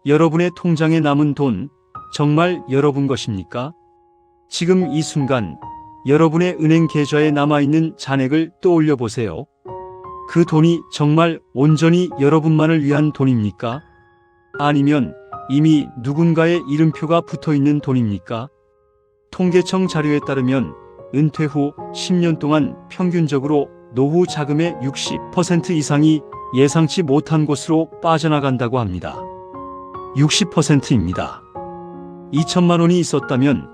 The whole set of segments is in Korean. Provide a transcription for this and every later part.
여러분의 통장에 남은 돈 정말 여러분 것입니까? 지금 이 순간 여러분의 은행 계좌에 남아있는 잔액을 떠올려 보세요. 그 돈이 정말 온전히 여러분만을 위한 돈입니까? 아니면 이미 누군가의 이름표가 붙어 있는 돈입니까? 통계청 자료에 따르면 은퇴 후 10년 동안 평균적으로 노후 자금의 60% 이상이 예상치 못한 곳으로 빠져나간다고 합니다. 60%입니다. 2천만 원이 있었다면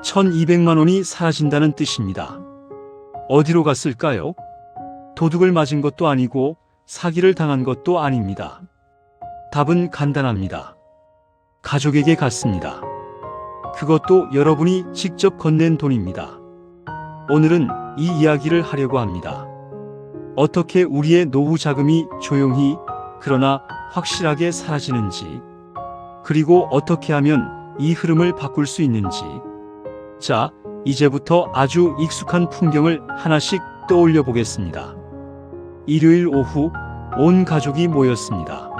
1,200만 원이 사라진다는 뜻입니다. 어디로 갔을까요? 도둑을 맞은 것도 아니고 사기를 당한 것도 아닙니다. 답은 간단합니다. 가족에게 갔습니다. 그것도 여러분이 직접 건넨 돈입니다. 오늘은 이 이야기를 하려고 합니다. 어떻게 우리의 노후 자금이 조용히 그러나 확실하게 사라지는지, 그리고 어떻게 하면 이 흐름을 바꿀 수 있는지. 자, 이제부터 아주 익숙한 풍경을 하나씩 떠올려 보겠습니다. 일요일 오후 온 가족이 모였습니다.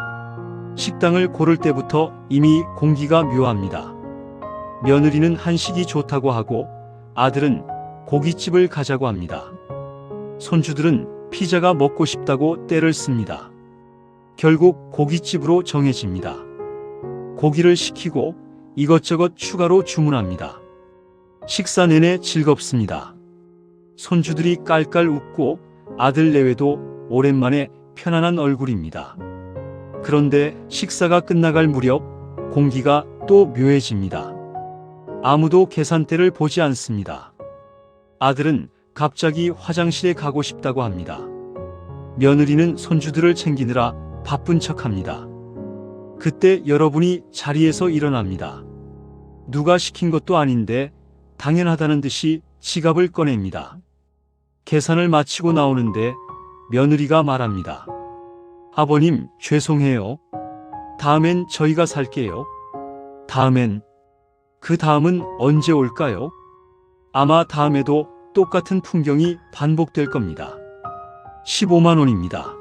식당을 고를 때부터 이미 공기가 묘합니다. 며느리는 한식이 좋다고 하고 아들은 고깃집을 가자고 합니다. 손주들은 피자가 먹고 싶다고 떼를 씁니다. 결국 고깃집으로 정해집니다. 고기를 시키고 이것저것 추가로 주문합니다. 식사 내내 즐겁습니다. 손주들이 깔깔 웃고 아들 내외도 오랜만에 편안한 얼굴입니다. 그런데 식사가 끝나갈 무렵 공기가 또 묘해집니다. 아무도 계산대를 보지 않습니다. 아들은 갑자기 화장실에 가고 싶다고 합니다. 며느리는 손주들을 챙기느라 바쁜 척합니다. 그때 여러분이 자리에서 일어납니다. 누가 시킨 것도 아닌데 당연하다는 듯이 지갑을 꺼냅니다. 계산을 마치고 나오는데 며느리가 말합니다. 아버님, 죄송해요. 다음엔 저희가 살게요. 다음엔, 그 다음은 언제 올까요? 아마 다음에도 똑같은 풍경이 반복될 겁니다. 15만 원입니다.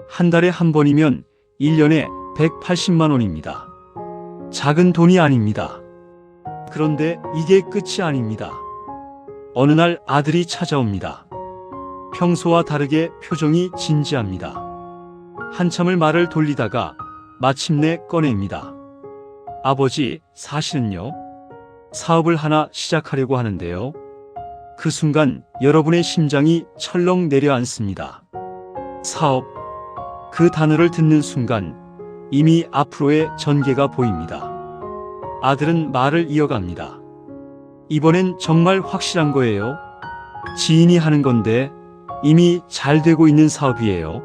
한 달에 한 번이면 1년에 180만 원입니다. 작은 돈이 아닙니다. 그런데 이게 끝이 아닙니다. 어느 날 아들이 찾아옵니다. 평소와 다르게 표정이 진지합니다. 한참을 말을 돌리다가 마침내 꺼냅니다. 아버지, 사실은요. 사업을 하나 시작하려고 하는데요. 그 순간 여러분의 심장이 철렁 내려앉습니다. 사업. 그 단어를 듣는 순간 이미 앞으로의 전개가 보입니다. 아들은 말을 이어갑니다. 이번엔 정말 확실한 거예요. 지인이 하는 건데 이미 잘 되고 있는 사업이에요.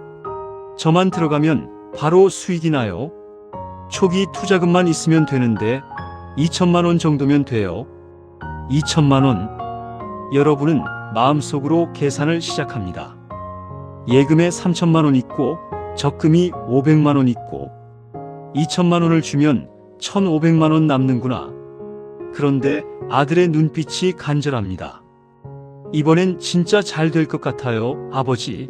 저만 들어가면 바로 수익이 나요. 초기 투자금만 있으면 되는데 2천만 원 정도면 돼요. 2천만 원. 여러분은 마음속으로 계산을 시작합니다. 예금에 3천만 원 있고 적금이 500만 원 있고 2천만 원을 주면 1,500만 원 남는구나. 그런데 아들의 눈빛이 간절합니다. 이번엔 진짜 잘 될 것 같아요, 아버지.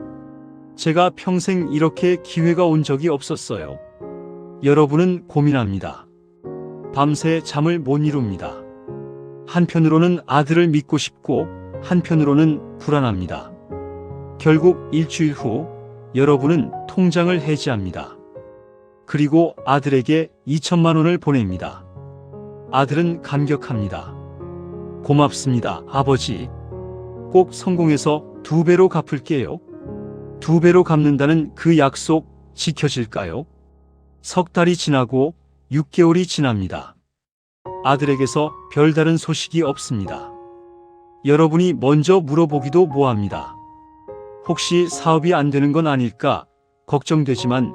제가 평생 이렇게 기회가 온 적이 없었어요. 여러분은 고민합니다. 밤새 잠을 못 이룹니다. 한편으로는 아들을 믿고 싶고 한편으로는 불안합니다. 결국 일주일 후 여러분은 통장을 해지합니다. 그리고 아들에게 2천만 원을 보냅니다. 아들은 감격합니다. 고맙습니다, 아버지. 꼭 성공해서 2배로 갚을게요. 2배로 갚는다는 그 약속 지켜질까요? 석 달이 지나고 6개월이 지납니다. 아들에게서 별다른 소식이 없습니다. 여러분이 먼저 물어보기도 뭐합니다. 혹시 사업이 안 되는 건 아닐까 걱정되지만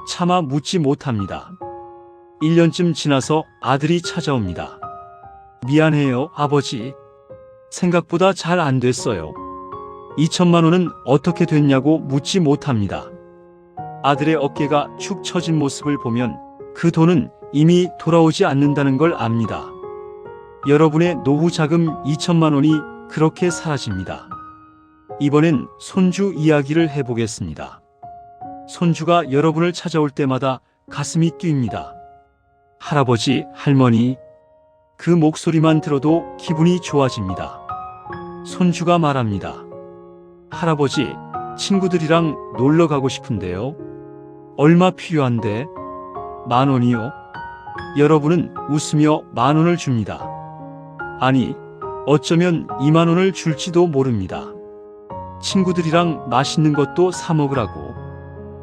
차마 묻지 못합니다. 1년쯤 지나서 아들이 찾아옵니다. 미안해요, 아버지. 생각보다 잘 안 됐어요. 2천만 원은 어떻게 됐냐고 묻지 못합니다. 아들의 어깨가 축 처진 모습을 보면 그 돈은 이미 돌아오지 않는다는 걸 압니다. 여러분의 노후 자금 2천만 원이 그렇게 사라집니다. 이번엔 손주 이야기를 해보겠습니다. 손주가 여러분을 찾아올 때마다 가슴이 뛰입니다. 할아버지, 할머니. 그 목소리만 들어도 기분이 좋아집니다. 손주가 말합니다. 할아버지, 친구들이랑 놀러 가고 싶은데요. 얼마 필요한데? 10,000원이요? 여러분은 웃으며 10,000원을 줍니다. 아니, 어쩌면 20,000원을 줄지도 모릅니다. 친구들이랑 맛있는 것도 사 먹으라고.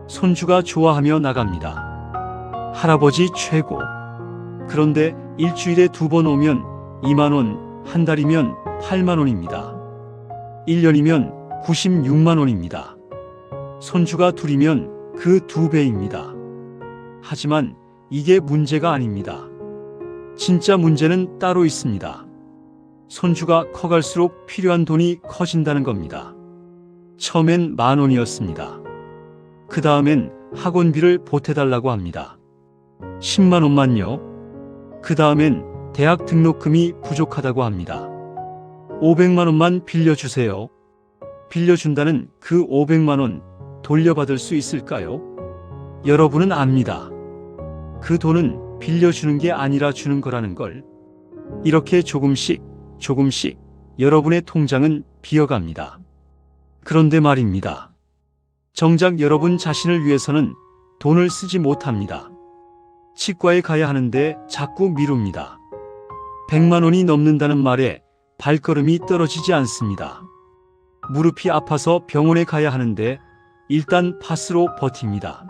손주가 좋아하며 나갑니다. 할아버지 최고. 그런데 일주일에 2번 오면 20,000원, 한 달이면 80,000원입니다. 1년이면 960,000원입니다. 손주가 둘이면 그 2배입니다. 하지만 이게 문제가 아닙니다. 진짜 문제는 따로 있습니다. 손주가 커갈수록 필요한 돈이 커진다는 겁니다. 처음엔 10,000원이었습니다. 그 다음엔 학원비를 보태달라고 합니다. 100,000원만요. 그 다음엔 대학 등록금이 부족하다고 합니다. 500,000원만 빌려주세요. 빌려준다는 그 500,000원 돌려받을 수 있을까요? 여러분은 압니다. 그 돈은 빌려주는 게 아니라 주는 거라는 걸. 이렇게 조금씩 여러분의 통장은 비어갑니다. 그런데 말입니다. 정작 여러분 자신을 위해서는 돈을 쓰지 못합니다. 치과에 가야 하는데 자꾸 미룹니다. 100,000원이 넘는다는 말에 발걸음이 떨어지지 않습니다. 무릎이 아파서 병원에 가야 하는데 일단 파스로 버팁니다.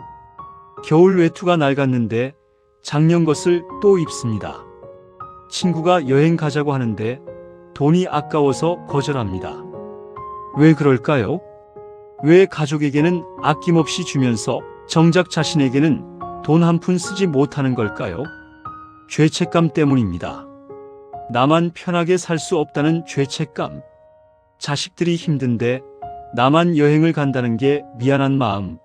겨울 외투가 낡았는데 작년 것을 또 입습니다. 친구가 여행 가자고 하는데 돈이 아까워서 거절합니다. 왜 그럴까요? 왜 가족에게는 아낌없이 주면서 정작 자신에게는 돈 한 푼 쓰지 못하는 걸까요? 죄책감 때문입니다. 나만 편하게 살 수 없다는 죄책감. 자식들이 힘든데 나만 여행을 간다는 게 미안한 마음.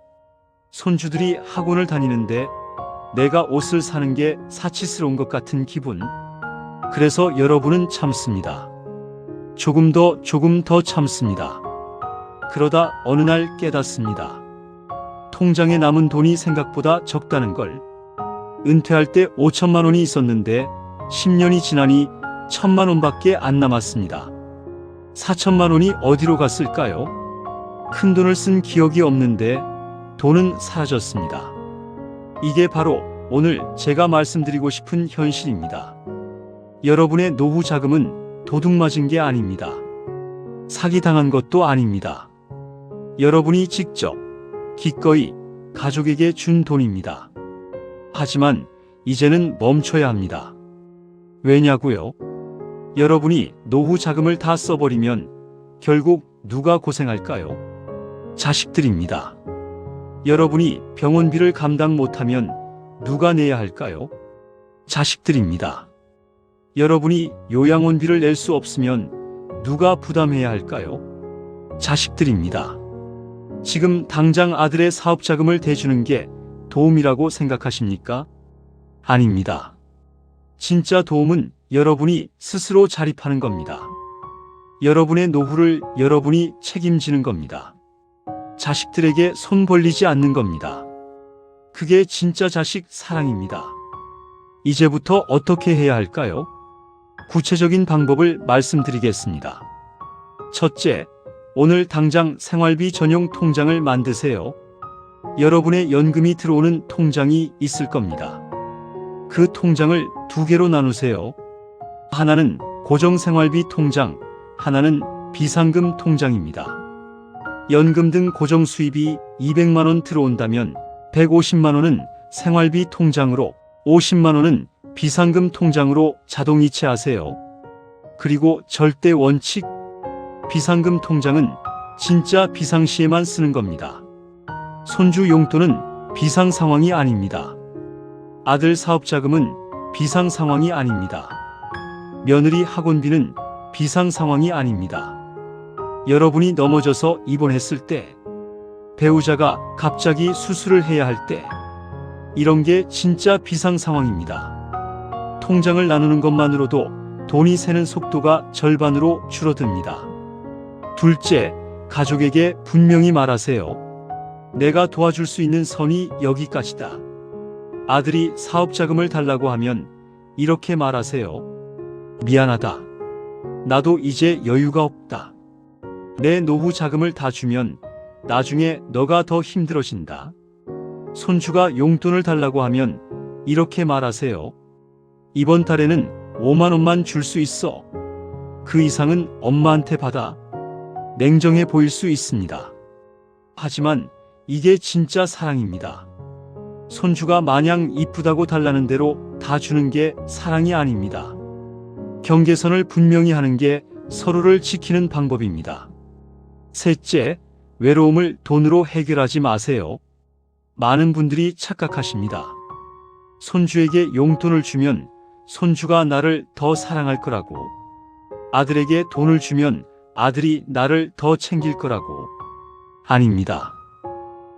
손주들이 학원을 다니는데 내가 옷을 사는 게 사치스러운 것 같은 기분. 그래서 여러분은 참습니다. 조금 더 참습니다. 그러다 어느 날 깨닫습니다. 통장에 남은 돈이 생각보다 적다는 걸. 은퇴할 때 5,000,000원이 있었는데 10년이 지나니 1,000,000원밖에 안 남았습니다. 4,000,000원이 어디로 갔을까요? 큰 돈을 쓴 기억이 없는데 돈은 사라졌습니다. 이게 바로 오늘 제가 말씀드리고 싶은 현실입니다. 여러분의 노후 자금은 도둑맞은 게 아닙니다. 사기당한 것도 아닙니다. 여러분이 직접 기꺼이 가족에게 준 돈입니다. 하지만 이제는 멈춰야 합니다. 왜냐고요? 여러분이 노후 자금을 다 써버리면 결국 누가 고생할까요? 자식들입니다. 여러분이 병원비를 감당 못하면 누가 내야 할까요? 자식들입니다. 여러분이 요양원비를 낼 수 없으면 누가 부담해야 할까요? 자식들입니다. 지금 당장 아들의 사업자금을 대주는 게 도움이라고 생각하십니까? 아닙니다. 진짜 도움은 여러분이 스스로 자립하는 겁니다. 여러분의 노후를 여러분이 책임지는 겁니다. 자식들에게 손 벌리지 않는 겁니다. 그게 진짜 자식 사랑입니다. 이제부터 어떻게 해야 할까요? 구체적인 방법을 말씀드리겠습니다. 첫째, 오늘 당장 생활비 전용 통장을 만드세요. 여러분의 연금이 들어오는 통장이 있을 겁니다. 그 통장을 2개로 나누세요. 하나는 고정생활비 통장, 하나는 비상금 통장입니다. 연금 등 고정 수입이 200,000원 들어온다면 150,000원은 생활비 통장으로, 50,000원은 비상금 통장으로 자동 이체하세요. 그리고 절대 원칙, 비상금 통장은 진짜 비상시에만 쓰는 겁니다. 손주 용돈은 비상 상황이 아닙니다. 아들 사업자금은 비상 상황이 아닙니다. 며느리 학원비는 비상 상황이 아닙니다. 여러분이 넘어져서 입원했을 때, 배우자가 갑자기 수술을 해야 할 때, 이런 게 진짜 비상 상황입니다. 통장을 나누는 것만으로도 돈이 새는 속도가 절반으로 줄어듭니다. 둘째, 가족에게 분명히 말하세요. 내가 도와줄 수 있는 선이 여기까지다. 아들이 사업 자금을 달라고 하면 이렇게 말하세요. 미안하다. 나도 이제 여유가 없다. 내 노후 자금을 다 주면 나중에 너가 더 힘들어진다. 손주가 용돈을 달라고 하면 이렇게 말하세요. 이번 달에는 5만 원만 줄 수 있어. 그 이상은 엄마한테 받아. 냉정해 보일 수 있습니다. 하지만 이게 진짜 사랑입니다. 손주가 마냥 이쁘다고 달라는 대로 다 주는 게 사랑이 아닙니다. 경계선을 분명히 하는 게 서로를 지키는 방법입니다. 셋째, 외로움을 돈으로 해결하지 마세요. 많은 분들이 착각하십니다. 손주에게 용돈을 주면 손주가 나를 더 사랑할 거라고. 아들에게 돈을 주면 아들이 나를 더 챙길 거라고. 아닙니다.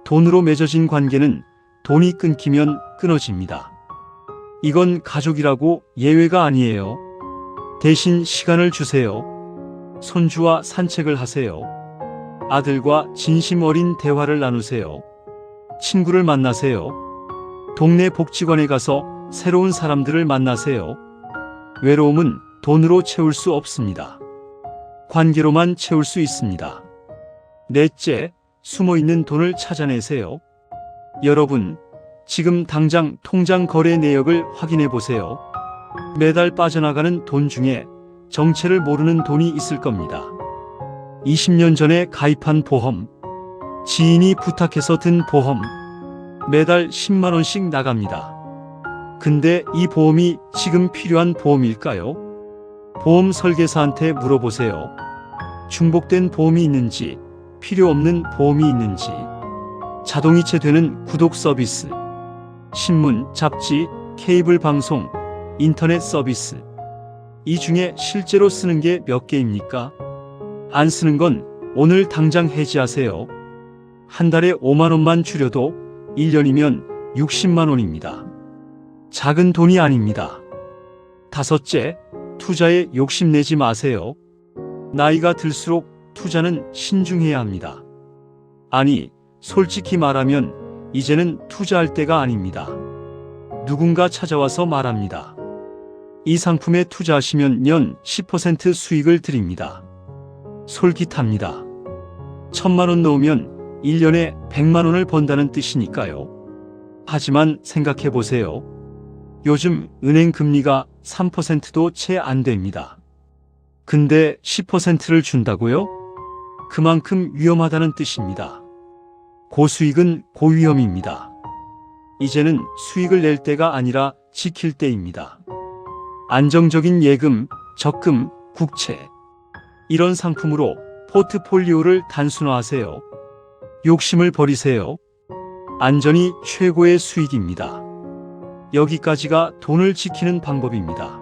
돈으로 맺어진 관계는 돈이 끊기면 끊어집니다. 이건 가족이라고 예외가 아니에요. 대신 시간을 주세요. 손주와 산책을 하세요. 아들과 진심 어린 대화를 나누세요. 친구를 만나세요. 동네 복지관에 가서 새로운 사람들을 만나세요. 외로움은 돈으로 채울 수 없습니다. 관계로만 채울 수 있습니다. 넷째, 숨어있는 돈을 찾아내세요. 여러분, 지금 당장 통장 거래 내역을 확인해 보세요. 매달 빠져나가는 돈 중에 정체를 모르는 돈이 있을 겁니다. 20년 전에 가입한 보험, 지인이 부탁해서 든 보험, 매달 10만 원씩 나갑니다. 근데 이 보험이 지금 필요한 보험일까요? 보험 설계사한테 물어보세요. 중복된 보험이 있는지, 필요 없는 보험이 있는지, 자동이체 되는 구독 서비스, 신문, 잡지, 케이블 방송, 인터넷 서비스. 이 중에 실제로 쓰는 게 몇 개입니까? 안 쓰는 건 오늘 당장 해지하세요. 한 달에 5만 원만 줄여도 1년이면 60만 원입니다. 작은 돈이 아닙니다. 다섯째, 투자에 욕심내지 마세요. 나이가 들수록 투자는 신중해야 합니다. 아니, 솔직히 말하면 이제는 투자할 때가 아닙니다. 누군가 찾아와서 말합니다. 이 상품에 투자하시면 연 10% 수익을 드립니다. 솔깃합니다. 1,000만 원 넣으면 1년에 100만 원을 번다는 뜻이니까요. 하지만 생각해 보세요. 요즘 은행 금리가 3%도 채 안 됩니다. 근데 10%를 준다고요? 그만큼 위험하다는 뜻입니다. 고수익은 고위험입니다. 이제는 수익을 낼 때가 아니라 지킬 때입니다. 안정적인 예금, 적금, 국채. 이런 상품으로 포트폴리오를 단순화하세요. 욕심을 버리세요. 안전이 최고의 수익입니다. 여기까지가 돈을 지키는 방법입니다.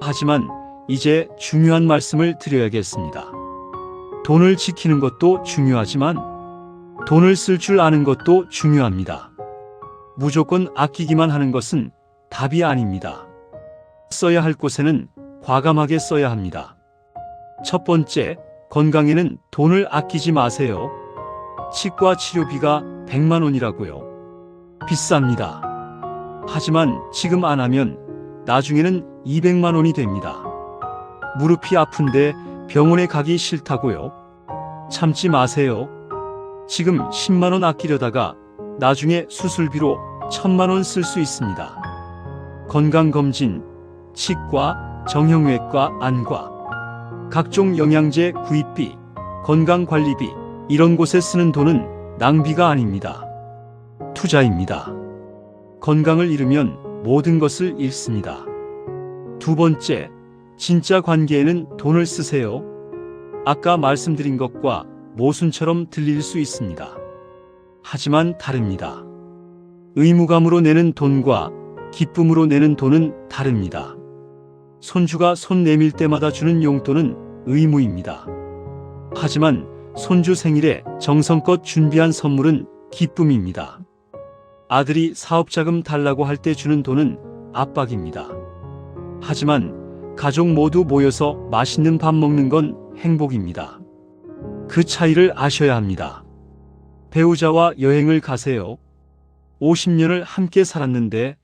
하지만 이제 중요한 말씀을 드려야겠습니다. 돈을 지키는 것도 중요하지만 돈을 쓸 줄 아는 것도 중요합니다. 무조건 아끼기만 하는 것은 답이 아닙니다. 써야 할 곳에는 과감하게 써야 합니다. 첫 번째, 건강에는 돈을 아끼지 마세요. 치과 치료비가 100만 원이라고요. 비쌉니다. 하지만 지금 안 하면 나중에는 200만 원이 됩니다. 무릎이 아픈데 병원에 가기 싫다고요. 참지 마세요. 지금 10만 원 아끼려다가 나중에 수술비로 1,000만 원 쓸 수 있습니다. 건강검진, 치과, 정형외과, 안과, 각종 영양제 구입비, 건강관리비, 이런 곳에 쓰는 돈은 낭비가 아닙니다. 투자입니다. 건강을 잃으면 모든 것을 잃습니다. 두 번째, 진짜 관계에는 돈을 쓰세요. 아까 말씀드린 것과 모순처럼 들릴 수 있습니다. 하지만 다릅니다. 의무감으로 내는 돈과 기쁨으로 내는 돈은 다릅니다. 손주가 손 내밀 때마다 주는 용돈은 의무입니다. 하지만 손주 생일에 정성껏 준비한 선물은 기쁨입니다. 아들이 사업자금 달라고 할 때 주는 돈은 압박입니다. 하지만 가족 모두 모여서 맛있는 밥 먹는 건 행복입니다. 그 차이를 아셔야 합니다. 배우자와 여행을 가세요. 50년을 함께 살았는데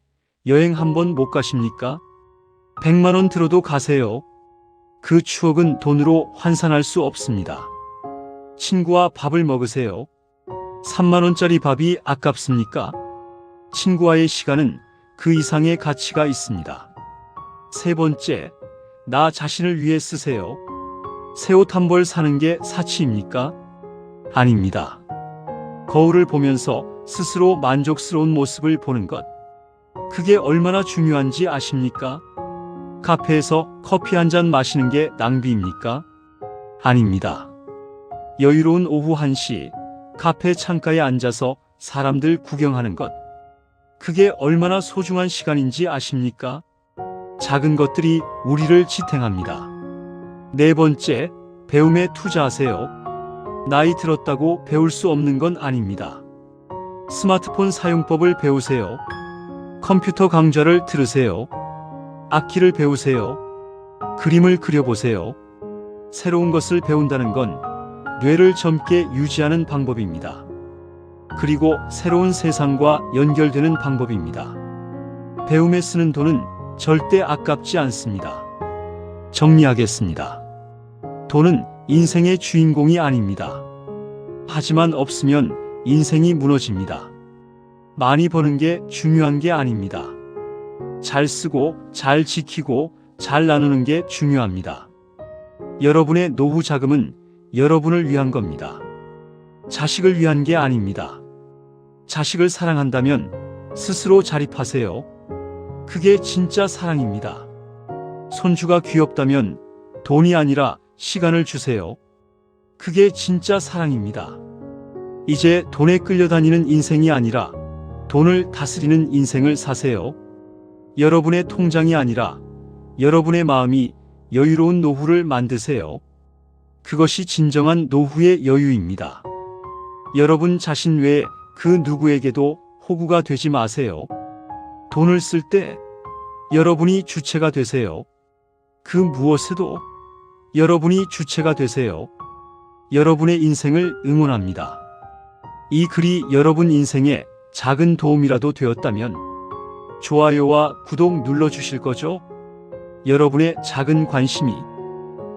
여행 한번 못 가십니까? 100만 원 들어도 가세요. 그 추억은 돈으로 환산할 수 없습니다. 친구와 밥을 먹으세요. 3만 원짜리 밥이 아깝습니까? 친구와의 시간은 그 이상의 가치가 있습니다. 세 번째, 나 자신을 위해 쓰세요. 새 옷 한 벌 사는 게 사치입니까? 아닙니다. 거울을 보면서 스스로 만족스러운 모습을 보는 것. 그게 얼마나 중요한지 아십니까? 카페에서 커피 한 잔 마시는 게 낭비입니까? 아닙니다. 여유로운 오후 1시 카페 창가에 앉아서 사람들 구경하는 것. 그게 얼마나 소중한 시간인지 아십니까? 작은 것들이 우리를 지탱합니다. 네 번째, 배움에 투자하세요. 나이 들었다고 배울 수 없는 건 아닙니다. 스마트폰 사용법을 배우세요. 컴퓨터 강좌를 들으세요. 악기를 배우세요. 그림을 그려보세요. 새로운 것을 배운다는 건 뇌를 젊게 유지하는 방법입니다. 그리고 새로운 세상과 연결되는 방법입니다. 배움에 쓰는 돈은 절대 아깝지 않습니다. 정리하겠습니다. 돈은 인생의 주인공이 아닙니다. 하지만 없으면 인생이 무너집니다. 많이 버는 게 중요한 게 아닙니다. 잘 쓰고, 잘 지키고, 잘 나누는 게 중요합니다. 여러분의 노후 자금은 여러분을 위한 겁니다. 자식을 위한 게 아닙니다. 자식을 사랑한다면 스스로 자립하세요. 그게 진짜 사랑입니다. 손주가 귀엽다면 돈이 아니라 시간을 주세요. 그게 진짜 사랑입니다. 이제 돈에 끌려다니는 인생이 아니라 돈을 다스리는 인생을 사세요. 여러분의 통장이 아니라 여러분의 마음이 여유로운 노후를 만드세요. 그것이 진정한 노후의 여유입니다. 여러분 자신 외에 그 누구에게도 호구가 되지 마세요. 돈을 쓸 때 여러분이 주체가 되세요. 그 무엇에도 여러분이 주체가 되세요. 여러분의 인생을 응원합니다. 이 글이 여러분 인생에 작은 도움이라도 되었다면 좋아요와 구독 눌러주실 거죠? 여러분의 작은 관심이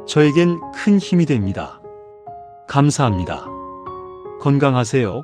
저에겐 큰 힘이 됩니다. 감사합니다. 건강하세요.